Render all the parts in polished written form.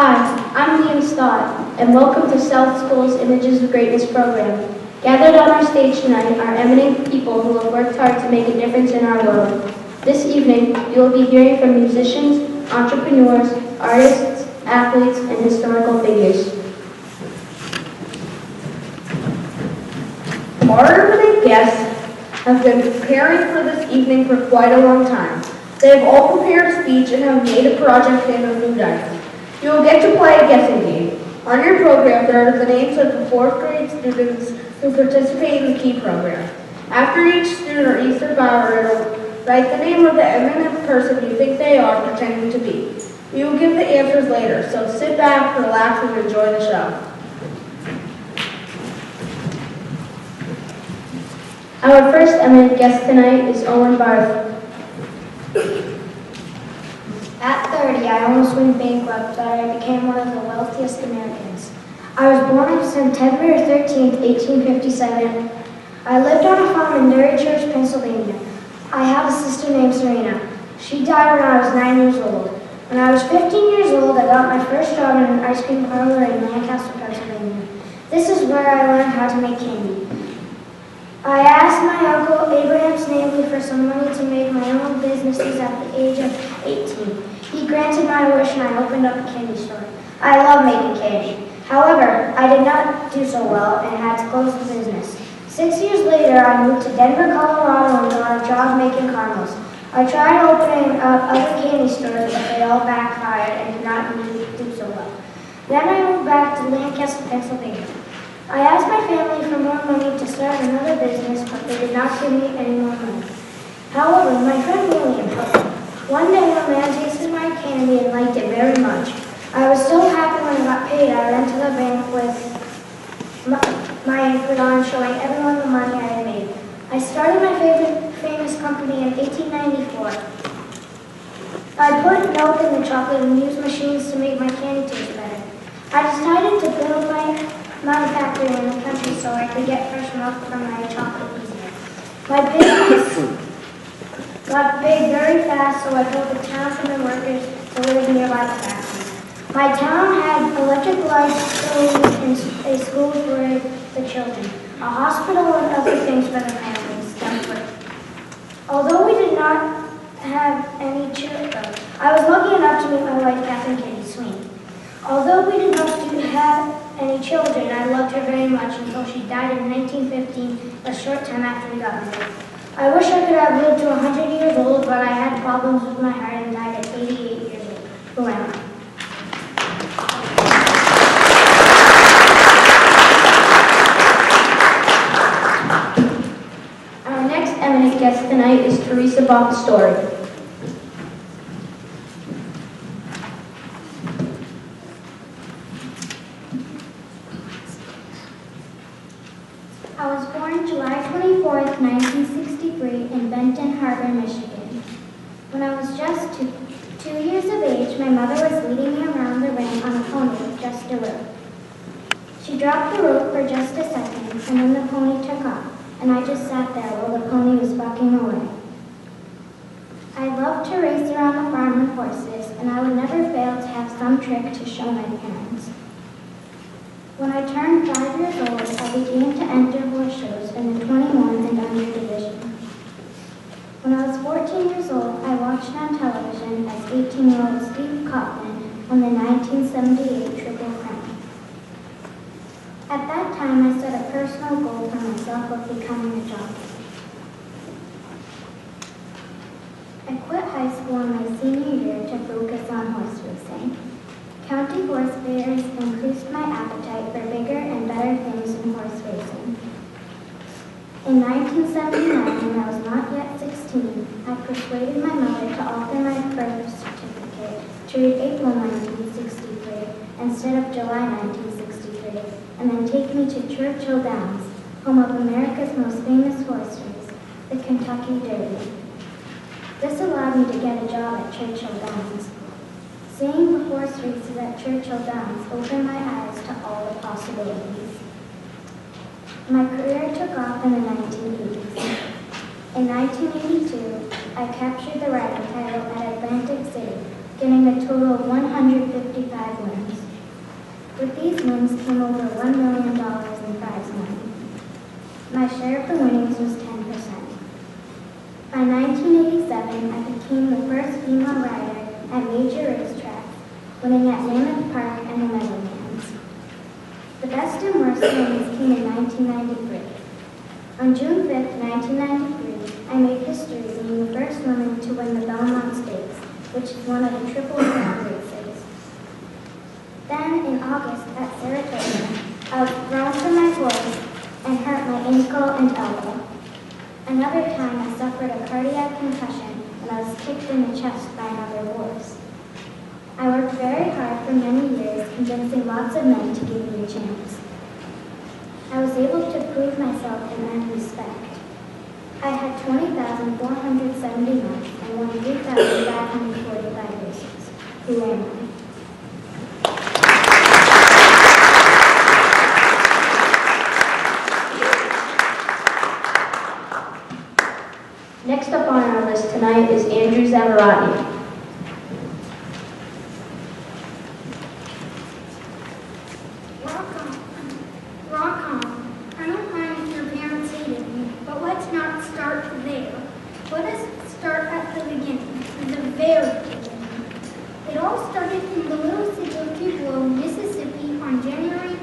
Hi, I'm Liam Stott, and welcome to South School's Images of Greatness program. Gathered on our stage tonight are eminent people who have worked hard to make a difference in our world. This evening, you will be hearing from musicians, entrepreneurs, artists, athletes, and historical figures. Our eminent guests have been preparing for this evening for quite a long time. They have all prepared a speech and have made a project in a food item. You will get to play a guessing game. On your program, there are the names of the 4th grade students who participate in the KEY program. After each student reads their bio riddle, write the name of the eminent person you think they are pretending to be. We will give the answers later, so sit back, relax, and enjoy the show. Our first eminent guest tonight is Owen Barth. At 30, I almost went bankrupt, but I became one of the wealthiest Americans. I was born on September 13, 1857. I lived on a farm in Derry Church, Pennsylvania. I have a sister named Serena. She died when I was 9 years old. When I was 15 years old, I got my first job in an ice cream parlor in Lancaster, Pennsylvania. This is where I learned how to make candy. I asked my uncle Abraham Snavely for some money to make my own businesses at the age of 18. He granted my wish and I opened up a candy store. I love making candy. However, I did not do so well and had to close the business. 6 years later, I moved to Denver, Colorado and got a job making caramels. I tried opening up other candy stores, but they all backfired and did not do so well. Then I moved back to Lancaster, Pennsylvania. I asked my family for more money to start another business, but they did not give me any more money. However, my friend William helped me. One day, a man tasted my candy and liked it very much. I was so happy when I got paid. I ran to the bank with my apron on, showing everyone the money I had made. I started my famous company in 1894. I put milk in the chocolate and used machines to make my candy taste better. I decided to build my factory in the country so I could get fresh milk from my chocolate easier. My business got big very fast, so I built a town for the workers to live nearby the factory. My town had electric lights, schools, and a school for the children, a hospital and other things for the families. Although we did not have any children, I was lucky enough to meet my wife, Catherine Kitty Sweeney. Although we did not have any children, I loved her very much until she died in 1915, a short time after we got married. I wish I could have lived to 100 years old, but I had problems with my heart and died at 88 years old. Who am I? Our next eminent guest tonight is Teresa Bach-Story. I was born July 24th, 1963 in Benton Harbor, Michigan. When I was just two years of age, my mother was leading me around the ring on a pony with just a rope. She dropped the rope for just a second, and then the pony took off, and I just sat there while the pony was bucking away. I loved to race around the farm with horses, and I would never fail to have some trick to show my parents. When I turned 5 years old, I began to enter horse shows in the 21 and under division. When I was 14 years old, I watched on television as 18-year-old Steve Kaufman won the 1978 Triple Crown. At that time, I set a personal goal for myself of becoming a jockey. I quit high school in my senior year to focus on horse racing. County horse fairs increased my appetite for bigger and better things in horse racing. In 1979, when I was not yet 16, I persuaded my mother to alter my birth certificate to read April 1963 instead of July 1963, and then take me to Churchill Downs, home of America's most famous horse race, the Kentucky Derby. This allowed me to get a job at Churchill Downs. Seeing the horse races at Churchill Downs opened my eyes to all the possibilities. My career took off in the 1980s. In 1982, I captured the riding title at Atlantic City, getting a total of 155 wins. With these wins came over $1 million in prize money. My share of the winnings was 10%. By 1987, I became the first female rider at major racetracks, winning at Mammoth Park and the Meadowlands. The best and worst wins came in 1993. On June 5th, 1993, I made history being the first woman to win the Belmont Stakes, which is one of the Triple Crown races. Then, in August at Saratoga, I was thrown from my horse and hurt my ankle and elbow. Another time, I suffered a cardiac concussion when I was kicked in the chest by another horse. I worked very hard for many years, convincing lots of men to give me a chance. I was able to prove myself and earn respect. I had 20,470 marks and won 3,545 races. Who am I? Next up on our list tonight is Andrew Zavaratni. Rock on. I don't mind if your parents hated me, but let's not start there. Let us start at the beginning, the very beginning. It all started in the little city of Tupelo, Mississippi on January 8,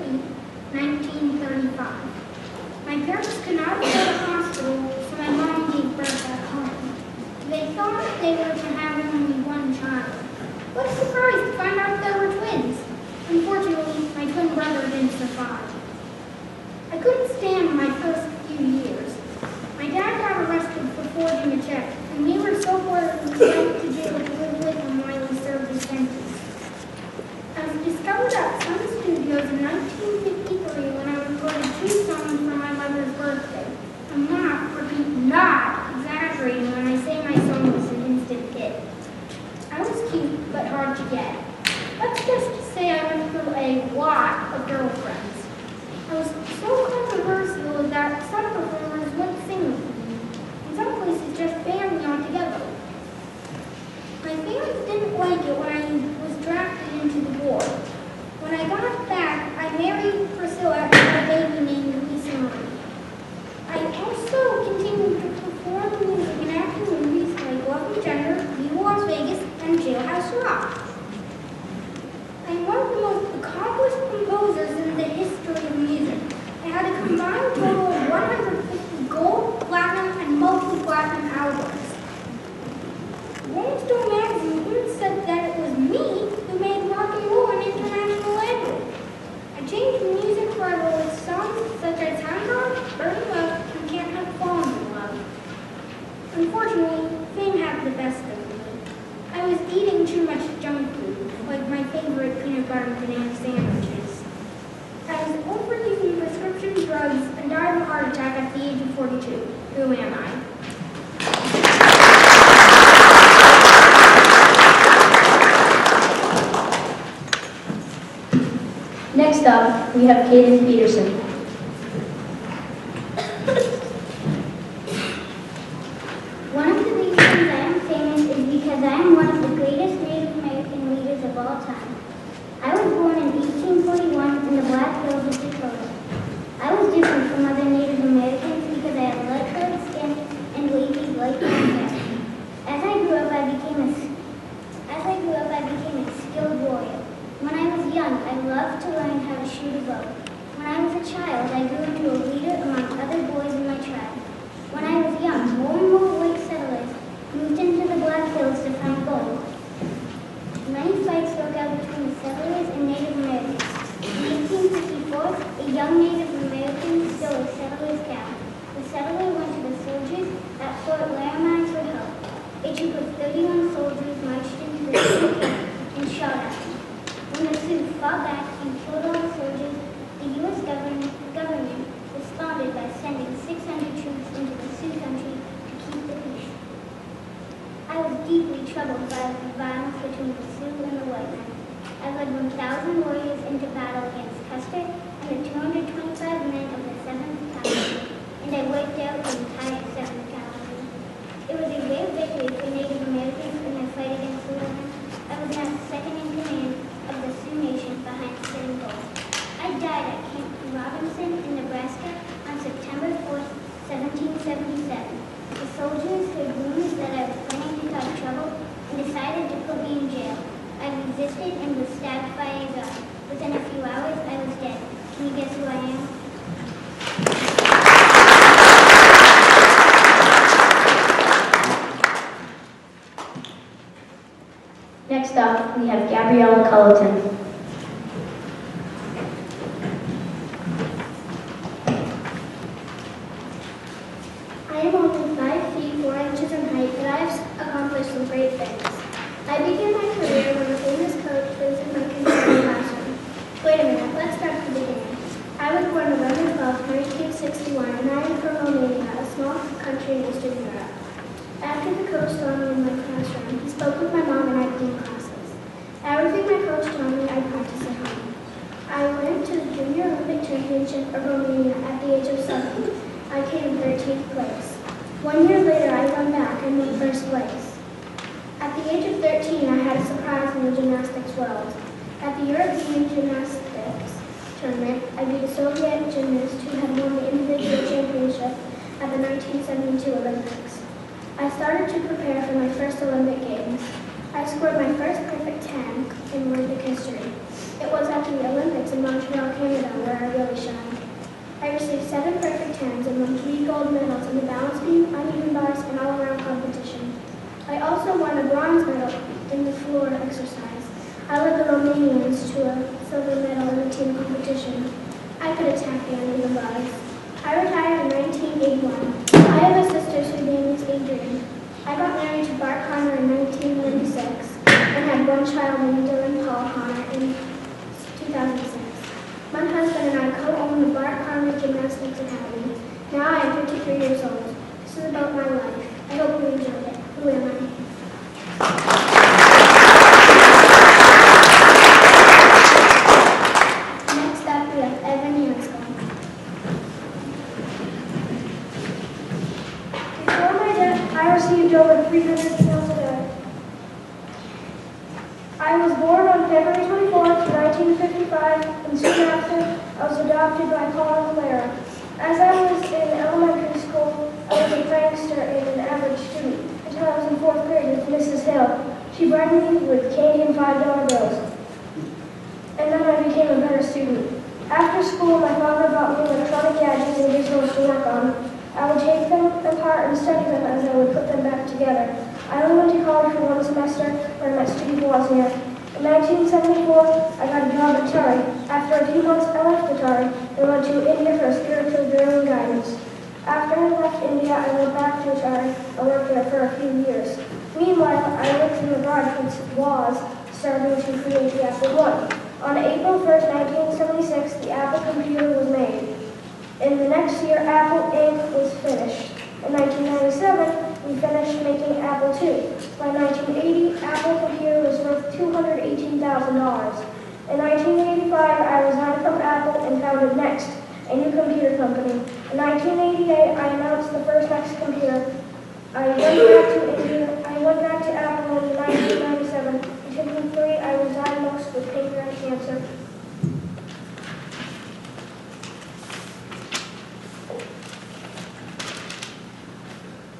1935. My parents could not afford a hospital, so my mom gave birth at home. They thought they were to have only one child. What a surprise to find out there were twins. Unfortunately, my twin brother didn't survive. I couldn't stand my first few years. My dad got arrested for forging a check, and we were so poor that we went to jail to live with him while he served his sentence. I was discovered at Sun Studios in 1953 when I recorded 2 songs for my mother's birthday. I'm not exaggerating when I say my song was an instant hit. I was cute, but hard to get. Let's just say I went through a lot of girlfriends. I was so controversial that some performers wouldn't sing with me. In some places, just banned me altogether. My parents didn't like it when I was drafted into the war. When I got back, I married Priscilla and had a baby named Lisa Marie. I also continued to perform music and act in movies like Love and Gender, Viva Las Vegas, and Jailhouse Rock. I'm one of the most accomplished composers in the history of music. I had a combined total of 150 gold, platinum, and multi-platinum albums. Rolling Stone magazine even said that it was me who made rock and roll an international language. I changed music forever with songs such as Hound Dog, Burning Love, and Can't Help Falling in Love. Unfortunately, fame had the best of me. I was eating too much junk food, like my favorite peanut butter and banana sandwiches. I was overusing prescription drugs and died of a heart attack at the age of 42. Who am I? Next up, we have Caden Peterson. One of the reasons I am famous is because I am one of the greatest Native American leaders of all time. I was born in 1841 in the Black Hills of Dakota. I was different from other Native Americans because I had light-colored skin and wavy, light brown hair. As I grew up, I became a skilled warrior. When I was young, I loved to learn how to shoot a bow. When I was a child, I grew into a leader among other boys in my tribe. When I was young, more and more white settlers moved into the Black Hills to find gold. Many fights broke out between the settlers and Native Americans. In 1854, a young Native American stole a settler's cow. The settler went to the soldiers at Fort Laramie for help. A troop of 31 soldiers marched into the Sioux camp and shot at them. When the Sioux fought back and killed all the soldiers, the U.S. government responded by sending 600 troops into the Sioux country to keep the peace. I was deeply troubled by the violence between the Sioux and the white men. I led 1,000 warriors and am only 5 feet 4 inches in height, but I have accomplished some great things. I began my career when a famous coach visited my kindergarten classroom. Wait a minute, let's start from the beginning. I was born November 12, 1961, and I am from Romania, a small country in Eastern Europe. After the coach saw me in my classroom, he spoke with my mom and I began classes. Everything my coach taught me, I practiced at home. I went to the Junior Olympic Championship of Romania at the age of 7. I came 13th place. 1 year later, I went back and won first place. At the age of 13, I had a surprise in the gymnastics world. At the European Gymnastics Tournament, I beat a Soviet gymnast who had won the individual championship at the 1972 Olympics. I started to prepare for my first Olympic Games. I scored my first perfect 10 in Olympic history. It was at the Olympics in Montreal, Canada, where I really shined. I received 7 perfect 10s and won 3 gold medals in the balance beam, uneven bars, and all-around competition. I also won a bronze medal in the floor exercise. I led the Romanians to a silver medal in the team competition. I could attack the uneven bars. I retired in 1981. I have a sister whose name is Adrian. I got married to Bart Connor in 1996 and had 1 child named Dylan Paul Connor in 2006. My husband and I co-own the Bart Connor Gymnastics Academy. Now I am 53 years old. This is about my life. I hope you enjoyed it. Who am I? Next up, we have Evan Hanscom. Before my death, I received over 300 meals a day. I was born on February 24th, 1955, and soon after, I was adopted by Paul and Clara. As I was in elementary school, I was a prankster and an average student, until I was in 4th grade with Mrs. Hill. She bribed me with candy and $5 bills. And then I became a better student. After school, my father bought me electronic gadgets and visuals to work on. I would take them apart and study them as I would put them back together. I only went to college for 1 semester, where I met Steve Wozniak. In 1974, I got a job at Atari. After a few months, I left Atari and went to India for a spiritual journey and guidance. After I left India, I went back to Atari and worked there for a few years. Meanwhile, I worked in the garage with Woz, starting to create the Apple I. On April 1st, 1976, the Apple computer was made. In the next year, Apple Inc. was finished. In 1997, we finished making Apple II. By 1980, Apple computer was worth $218,000. In 1985, I resigned from Apple and founded Next, a new computer company. In 1988, I announced the first Next computer. I went back to Apple in 1997. In 2003, I was diagnosed with pancreatic cancer.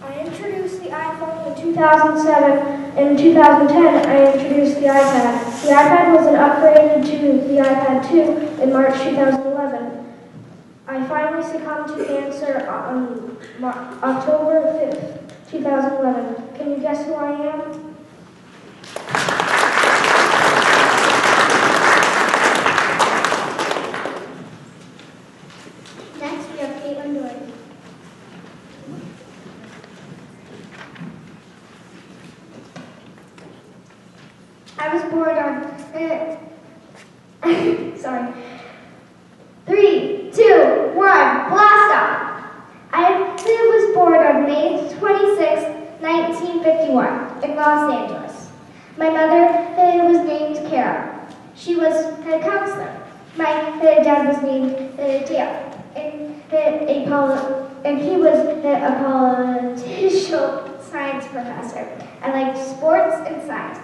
I introduced the iPhone in 2007. In 2010, I introduced the iPad. The iPad was an upgrade to the iPad 2 in March 2011. I finally succumbed to cancer on October 5th, 2011. Can you guess who I am? Next, we have Caitlin Dory. I was born on, sorry. 3, 2, 1, blast off. I was born on May 26, 1951, in Los Angeles. My mother was named Carol. She was a counselor. My dad was named Dale, and he was a political science professor. I liked sports and science.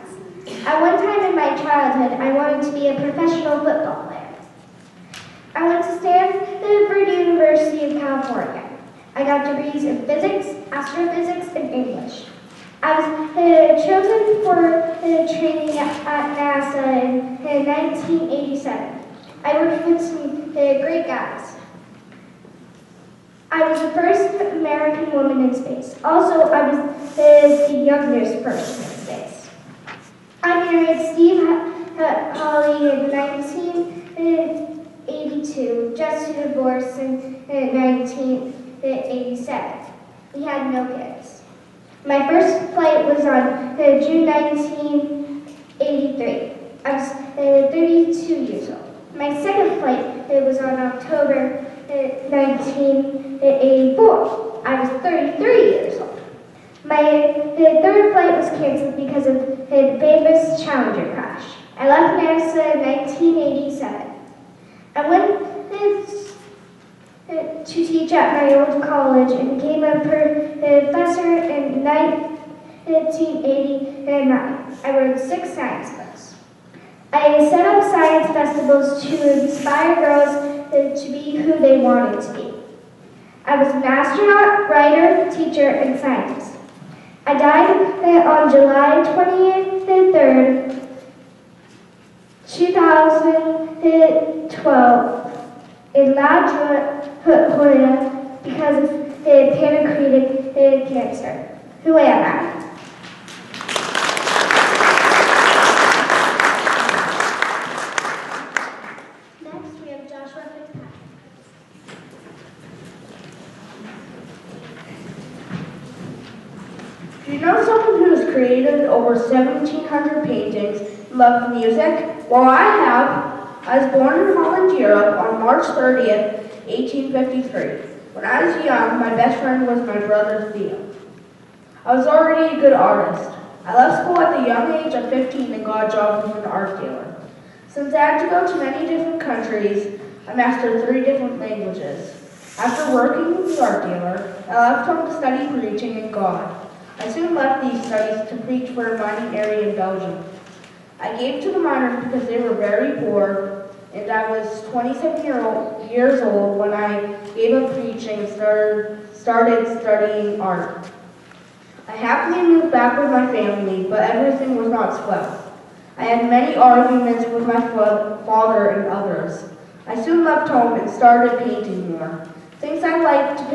At one time in my childhood, I wanted to be a professional football player. I went to Stanford University of California. I got degrees in physics, astrophysics, and English. I was chosen for training at NASA in 1987. I worked with some great guys. I was the first American woman in space. Also, I was the youngest person in space. I married Steve Hawley in 1982, just to divorce in 1987. We had no kids. My first flight was on June 1983. I was 32 years old. My second flight was on October 1984. I was 33 years old. My third flight was canceled because of the Davis Challenger crash. I left NASA in 1987. I went to teach at my old college and became a professor in 1989. I wrote 6 science books. I set up science festivals to inspire girls to be who they wanted to be. I was an astronaut, writer, teacher, and scientist. I died on July 23rd, 2012 in La Jolla because of pancreatic cancer. Who am I? Next, we have Joshua Fitzpatrick. Do you know someone who has created over 1,700 paintings and loves music? Well, I have. I was born in Holland, Europe on March 30th, 1853. When I was young, my best friend was my brother Theo. I was already a good artist. I left school at the young age of 15 and got a job as an art dealer. Since I had to go to many different countries, I mastered 3 different languages. After working with the art dealer, I left home to study preaching and God. I soon left these studies to preach for a mining area in Belgium. I gave to the miners because they were very poor, and I was 27 years old when I gave up preaching and started studying art. I happily moved back with my family, but everything was not swell. I had many arguments with my father and others. I soon left home and started painting more. Things I liked to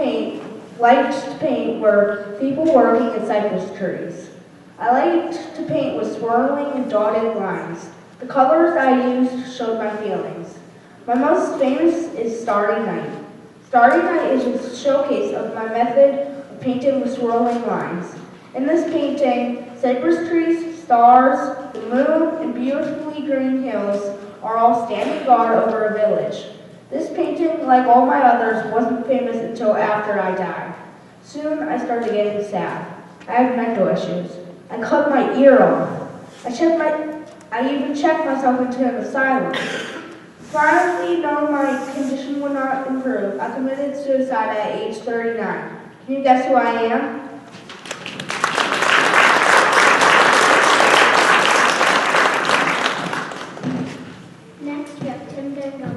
paint were people working in cypress trees. I liked to paint with swirling and dotted lines. The colors I used showed my feelings. My most famous is Starry Night. Starry Night is a showcase of my method of painting with swirling lines. In this painting, cypress trees, stars, the moon, and beautifully green hills are all standing guard over a village. This painting, like all my others, wasn't famous until after I died. Soon, I started getting sad. I had mental issues. I cut my ear off. I even checked myself into an asylum. Finally, knowing my condition would not improve, I committed suicide at age 39. Can you guess who I am? Next, we have Tim Van Gogh.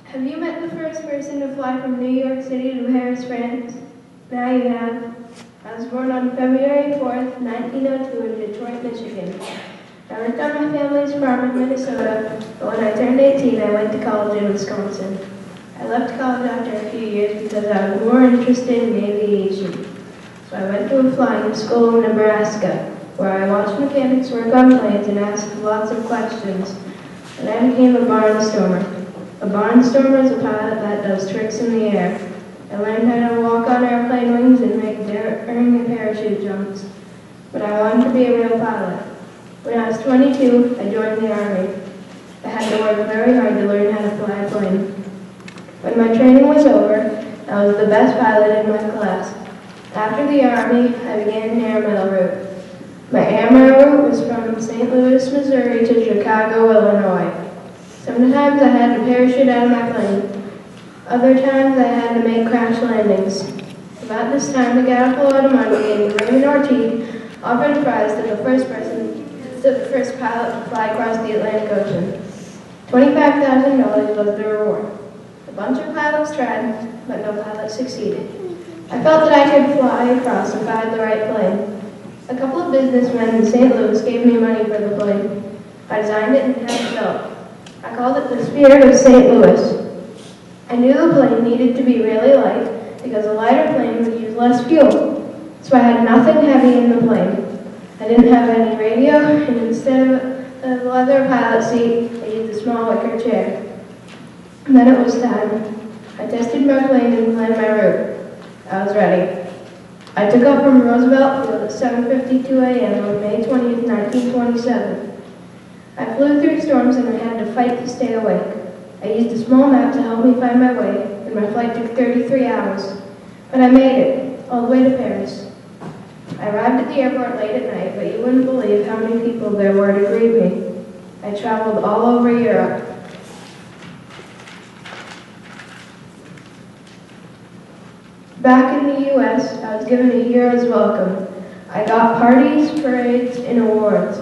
Have you met the first person to fly from New York City to Paris, France? Now you have. I was born on February 4th, 1902 in Detroit, Michigan. I worked on my family's farm in Minnesota, but when I turned 18, I went to college in Wisconsin. I left college after a few years because I was more interested in aviation. So I went to a flying school in Nebraska, where I watched mechanics work on planes and asked lots of questions. And I became a barnstormer. A barnstormer is a pilot that does tricks in the air. I learned how to walk on airplane wings and make daring parachute jumps. But I wanted to be a real pilot. When I was 22, I joined the Army. I had to work very hard to learn how to fly a plane. When my training was over, I was the best pilot in my class. After the Army, I began an air medal route. My air medal route was from St. Louis, Missouri to Chicago, Illinois. Sometimes I had to parachute out of my plane. Other times I had to make crash landings. About this time, the Caterpillar Automotive and Raymond Ortiz offered a prize to the first pilot to fly across the Atlantic Ocean. $25,000 was the reward. A bunch of pilots tried, but no pilot succeeded. I felt that I could fly across if I had the right plane. A couple of businessmen in St. Louis gave me money for the plane. I designed it and had it built. I called it the Spirit of St. Louis. I I knew the plane needed to be really light because a lighter plane would use less fuel. So I had nothing heavy in the plane. I didn't have any radio, and instead of a leather pilot seat, I used a small wicker chair. And then it was time. I tested my plane and planned my route. I was ready. I took off from Roosevelt Field at 7:52 a.m. on May 20th, 1927. I flew through storms and I had to fight to stay awake. I used a small map to help me find my way, and my flight took 33 hours. But I made it, all the way to Paris. I arrived at the airport late at night, but you wouldn't believe how many people there were to greet me. I traveled all over Europe. Back in the U.S., I was given a hero's welcome. I got parties, parades, and awards.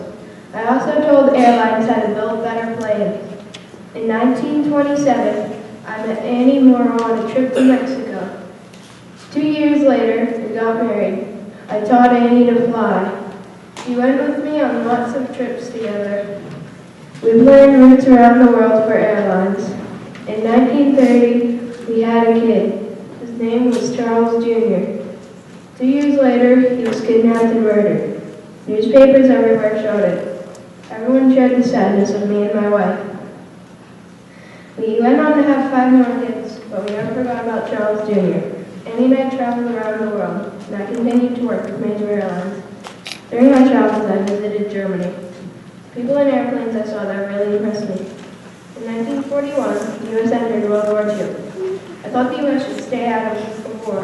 I also told airlines how to build better planes. In 1927, I met Annie Morrow on a trip to Mexico. 2 years later, we got married. I taught Annie to fly. She went with me on lots of trips together. We planned routes around the world for airlines. In 1930, we had a kid. His name was Charles Jr. 2 years later, he was kidnapped and murdered. Newspapers everywhere showed it. Everyone shared the sadness of me and my wife. We went on to have 5 more kids, but we never forgot about Charles Jr. Annie and I traveled around the world, and I continued to work with major airlines. During my travels, I visited Germany. People in airplanes I saw there really impressed me. In 1941, the U.S. entered World War II. I thought the U.S. should stay out of the war.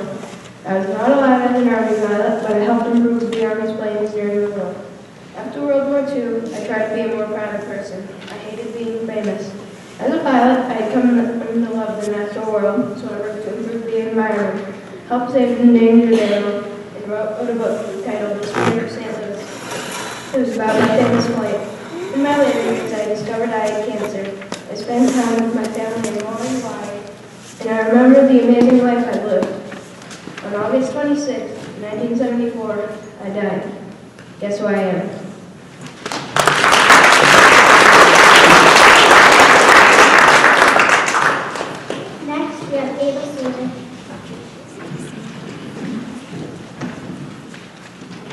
I was not allowed as an Army pilot, but I helped improve the Army's planes during the war. After World War II, I tried to be a more private person. I hated being famous. As a pilot, I had come to love the natural world, so I worked to improve the environment, helped save endangered animals, and wrote a book titled The Spirit of St. Louis. It was about my famous flight. In my later years, I discovered I had cancer. I spent time with my family in Londonderry, and I remember the amazing life I lived. On August 26, 1974, I died. Guess who I am?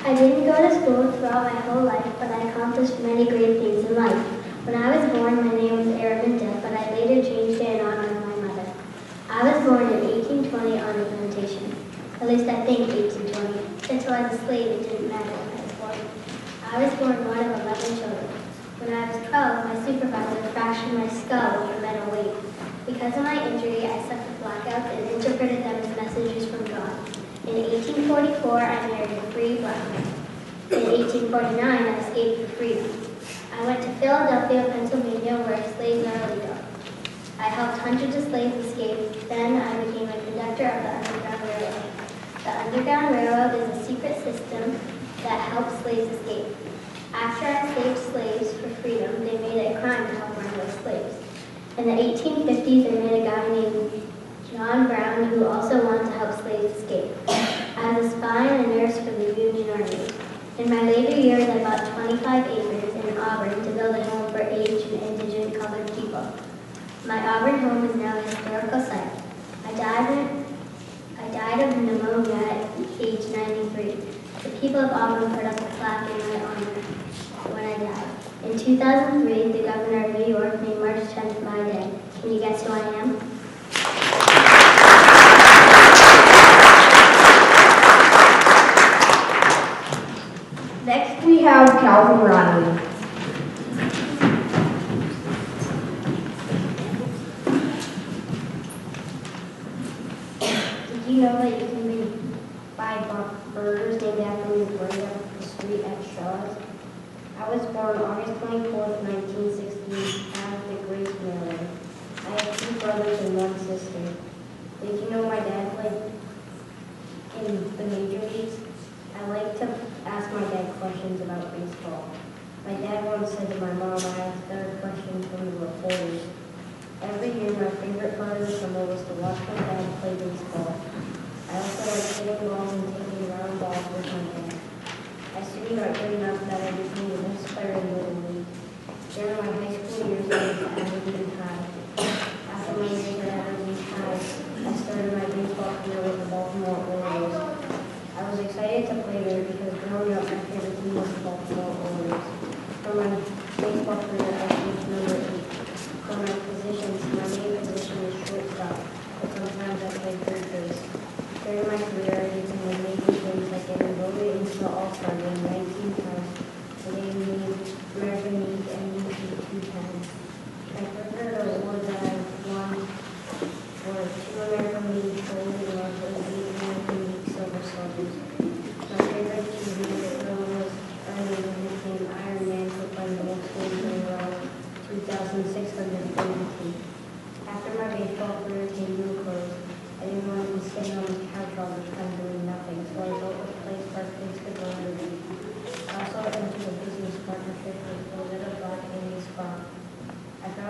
I didn't go to school throughout my whole life, but I accomplished many great things in life. When I was born, my name was Aravinda, but I later changed it in honor of my mother. I was born in 1820 on a plantation. At least I think 1820. Until I was a slave, it didn't matter when I was born. I was born one of 11 children. When I was 12, my supervisor fractured my skull with a metal weight. Because of my injury, I suffered blackouts and interpreted them as messages from God. In 1844, I married a free black man. In 1849, I escaped for freedom. I went to Philadelphia, Pennsylvania, where slaves are illegal. I helped hundreds of slaves escape. Then I became a conductor of the Underground Railroad. The Underground Railroad is a secret system that helps slaves escape. After I enslaved slaves for freedom, they made it a crime to help runaway slaves. In the 1850s, they made a guy named John Brown, who also wanted to help slaves escape. I was a spy and a nurse for the Union Army. In my later years, I bought 25 acres in Auburn to build a home for aged and indigent colored people. My Auburn home is now a historical site. I died of pneumonia at age 93. The people of Auburn put up a plaque in my honor when I died. In 2003, the governor of New York made March 10th my day. Can you guess who I am? Next we have Calvin Riley. Did you know that you can buy burgers named after me burned up the street at Shaw's? I was born August 24th, 1960, at Grace, Maryland. I have 2 brothers and 1 sister. Did you know my dad played in the major leagues? I like to ask my dad questions about baseball. My dad once said to my mom, I asked her questions from the reporters. Every year, my favorite part of the summer was to watch my dad play baseball. I also like hitting balls and taking round balls with my dad. I soon got good enough that I became the best player in Little League. During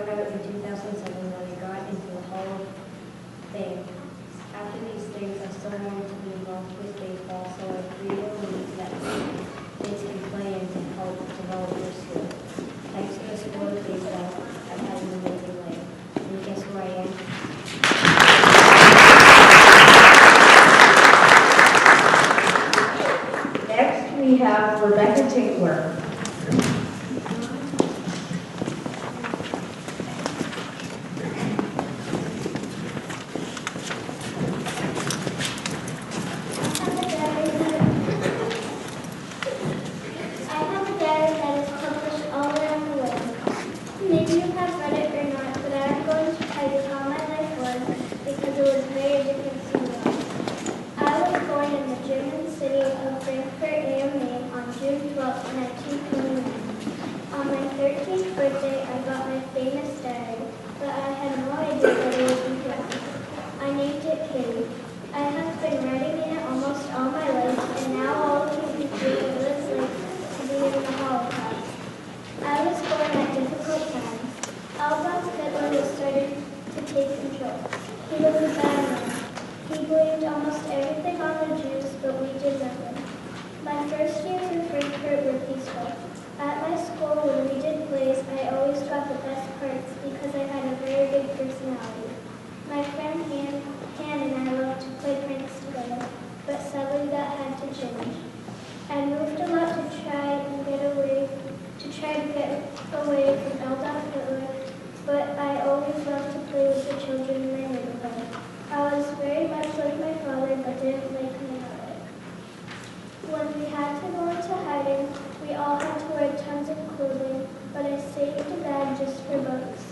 found out in 2007 when I got into the Hall of Fame. After these things, I still wanted to be involved with baseball, so I created a league that kids can play in to help develop their skills. Thanks to the sport of baseball, I've had an amazing life. And guess who I am? Next, we have Rebecca Tinkler. I have a diary that is published all around the world. Maybe you have read it or not, but I'm going to tell you how my life was because it was very different from yours. I was born in the German city of Frankfurt am Main on June 12, 1929. On my 13th birthday, I got my famous diary, but I had no idea that it was important. I named it Kitty. I have been writing in it almost all my life, and now all of you can see what it was like to be in the Holocaust. I was born at difficult times. Adolf Hitler was starting to take control. He was a bad man. He blamed almost everything on the Jews, but we did nothing. My first years in Frankfurt were peaceful. At my school, when we did plays, I always got the best parts because I had a very big personality. My friend Han and I loved to play pranks together, but sadly that had to change. I moved a lot to try to get away from Adolf Hitler, but I always loved to play with the children in my neighborhood. I was very much like my father, but didn't like coming out of it. When we had to go into hiding, we all had to wear tons of clothing, but I saved a bag just for bugs.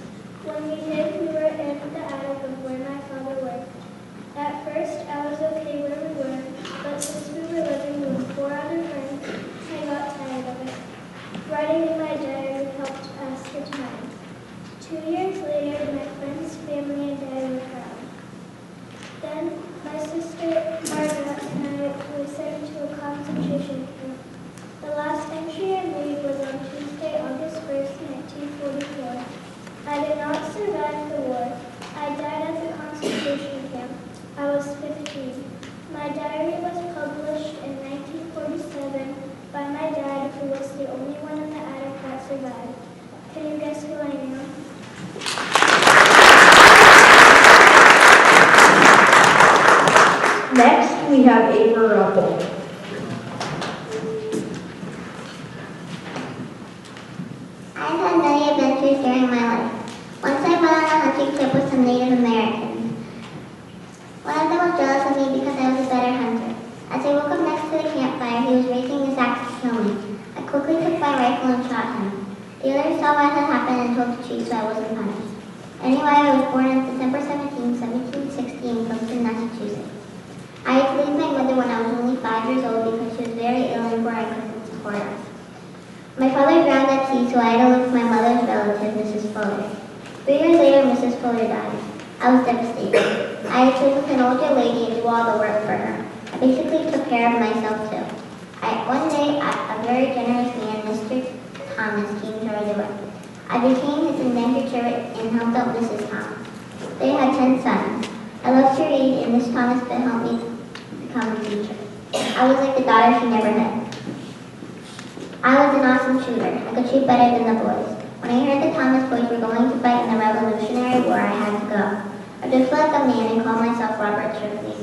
When we hid, we were in the attic of where my father worked. At first, I was okay where we were, but since we were living with 4 other friends, I got tired of it. Writing in my diary helped pass the time. 2 years later, my friend's family and I were found. Then, my sister Margaret and I were sent to a concentration camp. The last entry I made was on Tuesday, August 1st, 1944. I did not survive the war. I died at the concentration camp. I was 15. My diary was published in 1947 by my dad, who was the only one in the attic that survived. Can you guess who I am? Next, we have Ava Ruppel. I've had many adventures during my life. Once I went on a hunting trip with some Native Americans. One of them was jealous of me because I was a better hunter. As I woke up next to the campfire, he was raising his axe to kill me. I quickly took my rifle and shot him. The others saw what had happened and told the chief, so I wasn't punished. Anyway, I was born on December 17, 1760 in Clemson, Massachusetts. I had to leave my mother when I was only 5 years old because she was very ill and poor and couldn't support us. My father drowned at sea, so I had to live with my mother's relative, Mrs. Fuller. 3 years later, Mrs. Fuller died. I was devastated. I had to live with an older lady and do all the work for her. I basically took care of myself too. One day, a very generous man, Mr. Thomas, came to our door. I became his indentured servant and helped out Mrs. Thomas. They had 10 sons. I loved to read, and Miss Thomas could help me become a teacher. I was like the daughter she never had. I was an awesome shooter. I could shoot better than the boys. When I heard the Thomas boys were going to fight in the Revolutionary War, I had to go. I just felt like a man and called myself Robert Shirley.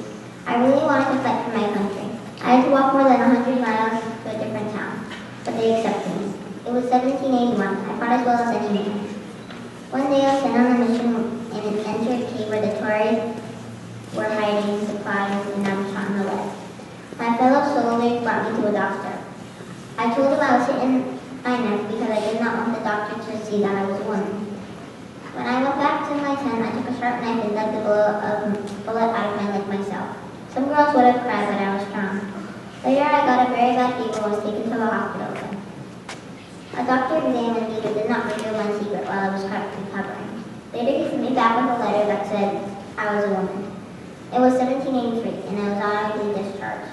I really wanted to fight for my country. I had to walk more than 100 miles to a different town, but they accepted me. It was 1781. I fought as well as any man. One day I was sent on a mission and entered a cave where the Tories were hiding supplies, and I was shot in the leg. My fellow soldiers brought me to a doctor. I told him I was hit in my neck because I did not want the doctor to see that I was a woman. When I went back to my tent, I took a sharp knife and dug the bullet out of my leg myself. Some girls would have cried, but I was strong. Later, I got a very bad fever and was taken to the hospital. A doctor examined me but did not reveal my secret while I was recovering. Later, he sent me back with a letter that said I was a woman. It was 1783, and I was honorably discharged.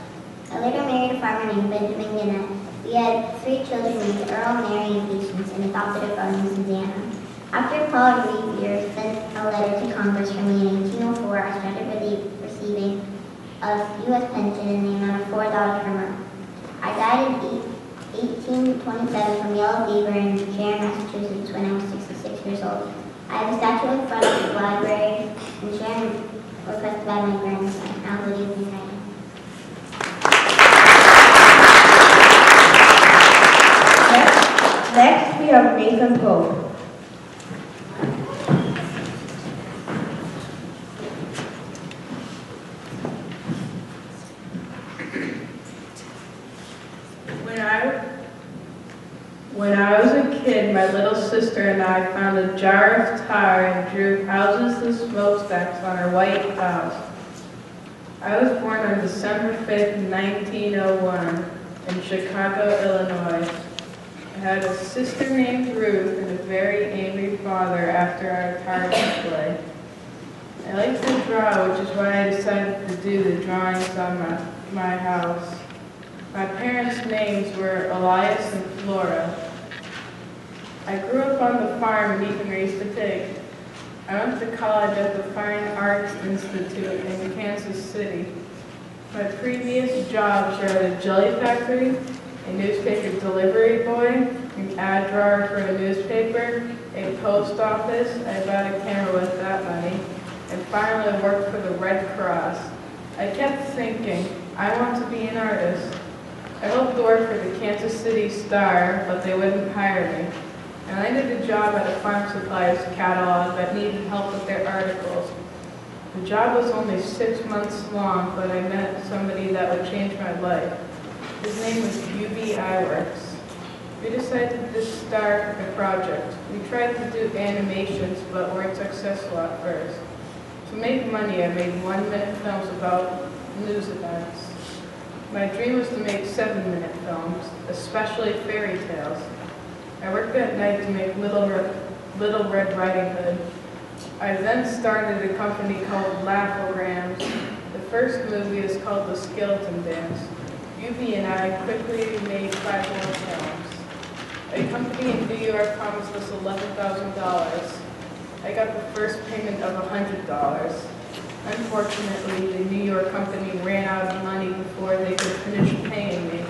I later married a farmer named Benjamin Gannett. We had 3 children named Earl, Mary, and Patience, and adopted a girl named Susanna. After college years sent a letter to Congress for me in 1804. I started receiving a U.S. pension in the amount of $4 per month. I died in 1827 from yellow fever in Sharon, Massachusetts when I was 66 years old. I have a statue in front of the library in Sharon requested by my grandson. I'll leave you right now. Next, we have Nathan Pope. When I was a kid, my little sister and I found a jar of tar and drew houses and smokestacks on our white house. I was born on December 5th, 1901 in Chicago, Illinois. I had a sister named Ruth and a very angry father after our tar display. I like to draw, which is why I decided to do the drawings on my house. My parents' names were Elias and Flora. I grew up on the farm and even raised a pig. I went to college at the Fine Arts Institute in Kansas City. My previous jobs were at a jelly factory, a newspaper delivery boy, an ad drawer for a newspaper, a post office. I bought a camera with that money, and finally worked for the Red Cross. I kept thinking, I want to be an artist. I hoped to work for the Kansas City Star, but they wouldn't hire me. I landed a job at a farm supplies catalog that needed help with their articles. The job was only 6 months long, but I met somebody that would change my life. His name was UV Iworks. We decided to start a project. We tried to do animations, but weren't successful at first. To make money, I made 1-minute films about news events. My dream was to make 7-minute films, especially fairy tales. I worked at night to make Little Red Riding Hood. I then started a company called Laughograms. The first movie is called The Skeleton Dance. UV and I quickly made 5 more films. A company in New York promised us $11,000. I got the first payment of $100. Unfortunately, the New York company ran out of money before they could finish paying me.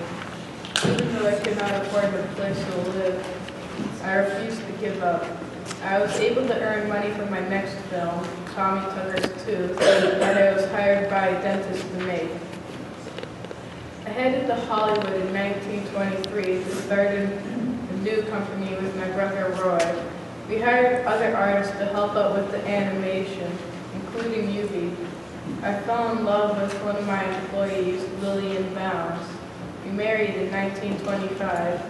Even though I could not afford a place to live, I refused to give up. I was able to earn money for my next film, Tommy Tucker's Tooth, that I was hired by a dentist to make. I headed to Hollywood in 1923 to start a new company with my brother Roy. We hired other artists to help out with the animation, including UV. I fell in love with one of my employees, Lillian Bounds. We married in 1925.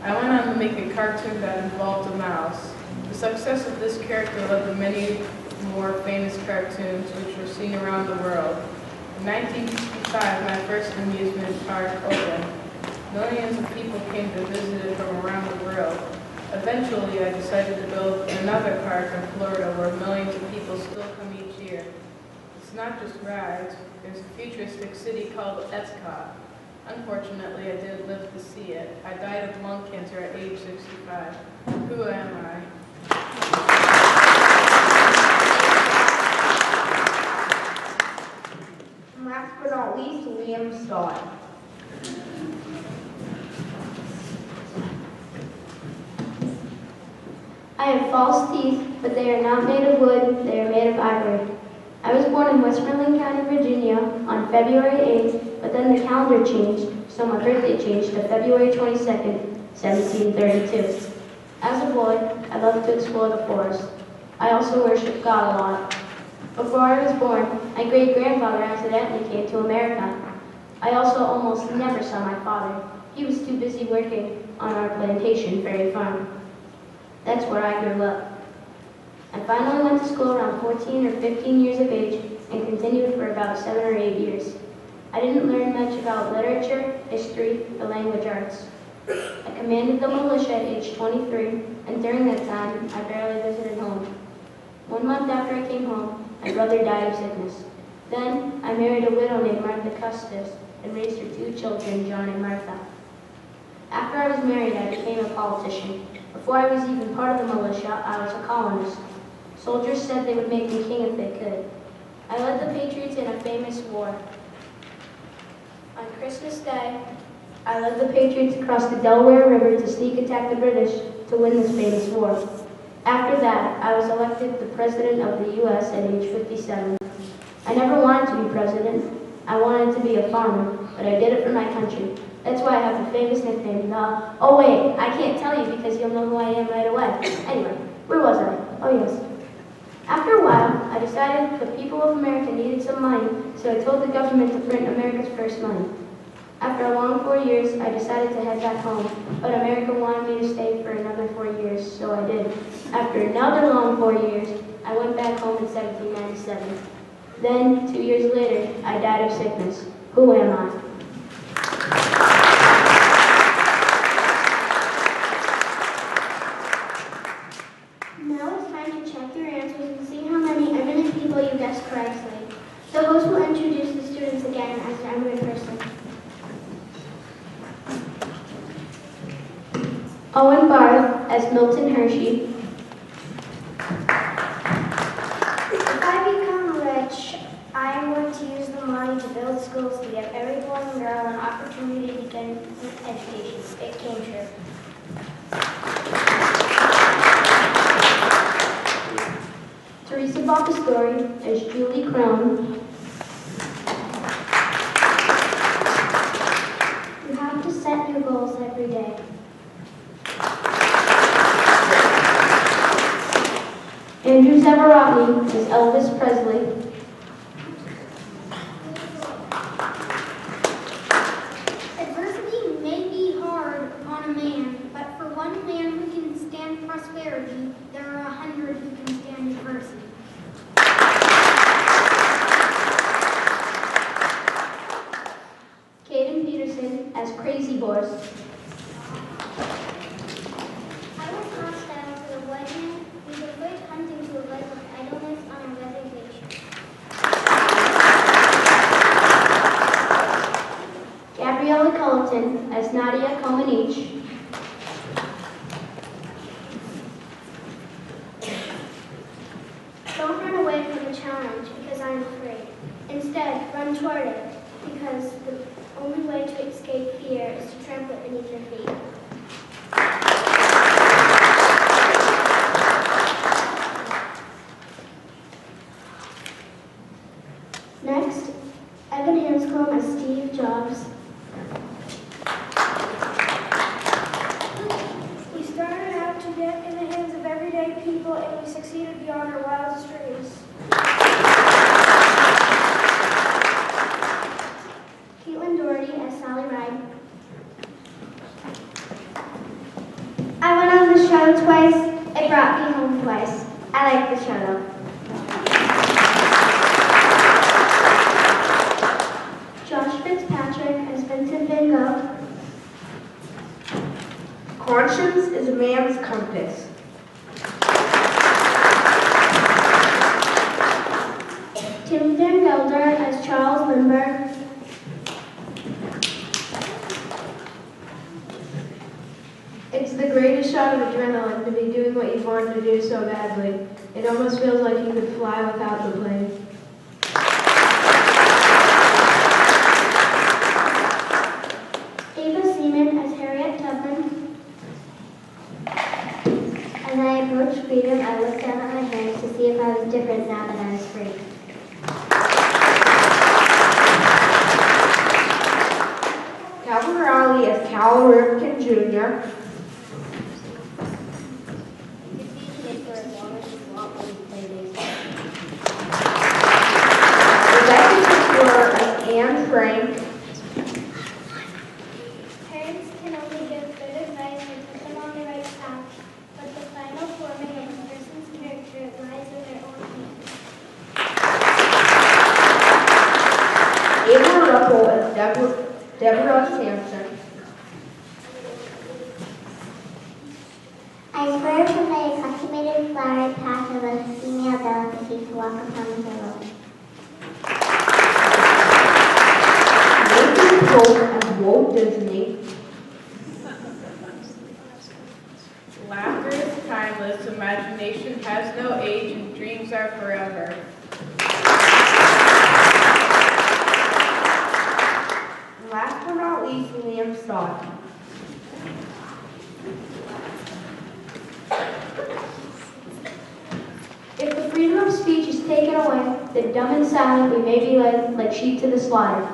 I went on to make a cartoon that involved a mouse. The success of this character led to many more famous cartoons which were seen around the world. In 1965, my first amusement park opened. Millions of people came to visit it from around the world. Eventually, I decided to build another park in Florida where millions of people still come each year. It's not just rides, there's a futuristic city called Epcot. Unfortunately, I didn't live to see it. I died of lung cancer at age 65. Who am I? And last but not least, Liam Stott. I have false teeth, but they are not made of wood, they are made of ivory. I was born in Westmoreland County, Virginia on February 8th, but then the calendar changed, so my birthday changed to February 22nd, 1732. As a boy, I loved to explore the forest. I also worshiped God a lot. Before I was born, my great-grandfather accidentally came to America. I also almost never saw my father. He was too busy working on our plantation Ferry Farm. That's where I grew up. I finally went to school around 14 or 15 years of age and continued for about 7 or 8 years. I didn't learn much about literature, history, or language arts. I commanded the militia at age 23, and during that time, I barely visited home. 1 month after I came home, my brother died of sickness. Then, I married a widow named Martha Custis and raised her 2 children, John and Martha. After I was married, I became a politician. Before I was even part of the militia, I was a colonist. Soldiers said they would make me king if they could. I led the Patriots in a famous war. On Christmas Day, I led the Patriots across the Delaware River to sneak attack the British to win this famous war. After that, I was elected the President of the U.S. at age 57. I never wanted to be president. I wanted to be a farmer, but I did it for my country. That's why I have the famous nickname, oh wait, I can't tell you because you'll know who I am right away. Anyway, where was I? Oh yes. After a while, I decided the people of America needed some money, so I told the government to print America's first money. After a long 4 years, I decided to head back home, but America wanted me to stay for another 4 years, so I did. After another long 4 years, I went back home in 1797. Then, 2 years later, I died of sickness. Who am I? Now it's time to check your answers and see how many eminent people you guessed correctly. The host will introduce the students again as the eminent person. Owen Barth as Milton Hershey. If I become rich, I am going to use the money to build schools to give every boy and girl an opportunity to get an education. It came true. Teresa Bapastori as Julie Crone. You have to set your goals every day. Andrew Zavarotny as Elvis Presley. Adversity may be hard upon a man, but for one man who can stand prosperity, there are 100 who can stand adversity. Caden Peterson as Crazy Horse. I was asked down to the wedding. We preferred hunting to a life of idleness on a reservation. Gabriella Culleton as Nadia Comaneci. Don't run away from the challenge because I'm afraid. Instead, run toward it because the only way to escape fear is to trample it beneath your feet. Next, Evan Hanscom as Steve Jobs. We started out to get in the hands of everyday people and we succeeded beyond our wildest dreams. Caitlin Doherty as Sally Ride. I went on the shuttle twice. It brought me home twice. I like the shuttle. Josh Fitzpatrick as Vincent Van Gogh. Conscience is a man's compass. Tim Van Gelder as Charles Lindbergh. It's the greatest shot of adrenaline to be doing what you've wanted to do so badly. It almost feels like you could fly without the plane. Ava Seaman as Harriet Tubman. As I approached freedom, I looked down at my hands to see if I was different now that I was free. Calvin Raleigh as Cal Ripken Jr. Rebecca Fitzgerald as Anne Frank. Parents can only give good advice and put them on the right path, but the final forming of a person's character lies in their own hands. Ava Ruppel as Deborah Sampson. I swear from the acclimated flowery path of a female delicacy to walk upon the pillow. Nathan Pope as Walt Disney. has no age and dreams are forever. And last but not least, Liam Stott. If the freedom of speech is taken away, then dumb and silent we may be led like sheep to the slaughter.